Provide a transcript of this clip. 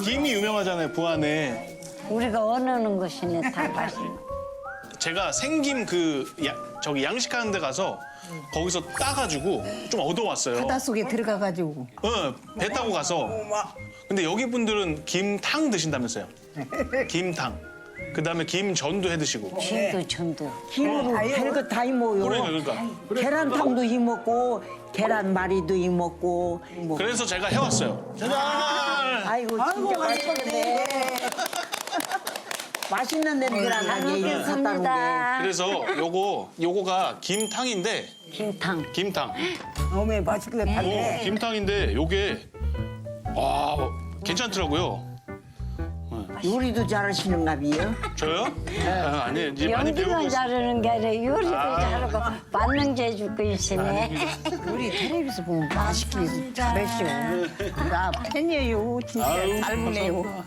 김이 유명하잖아요, 부안에. 우리가 원하는 것이네 다 맛있네. 제가 생김 저기 양식하는 데 가서 거기서 따가지고 좀 얻어왔어요. 바다 속에 들어가가지고. 배 타고 가서. 근데 여기 분들은 김탕 드신다면서요. 김탕. 그다음에 김전도 해 드시고. 김도 전도. 김으로 별거 다 이모요. 그러니까. 계란탕도 이먹고 계란말이도 이먹고. 그래서 제가 해왔어요. 짜잔! 아이고 진짜 맛있겠네. 맛있는 냄새가 잘 나게 먹겠습니다. 그래서 요거가 김탕인데 김탕. 김탕. 어메 맛있겠다. 김탕인데 요게 괜찮더라고요. 요리도 잘하시는가 봐요. 저요? 아니 이제 많이 배우고 연기만 있어요. 잘하는 게 아니라 요리도 잘하고 만능제 주고 있으네. 우리 텔레비에서 보면 맛있게 잘하시오. 나 팬이에요. 진짜 아유, 잘 보내요.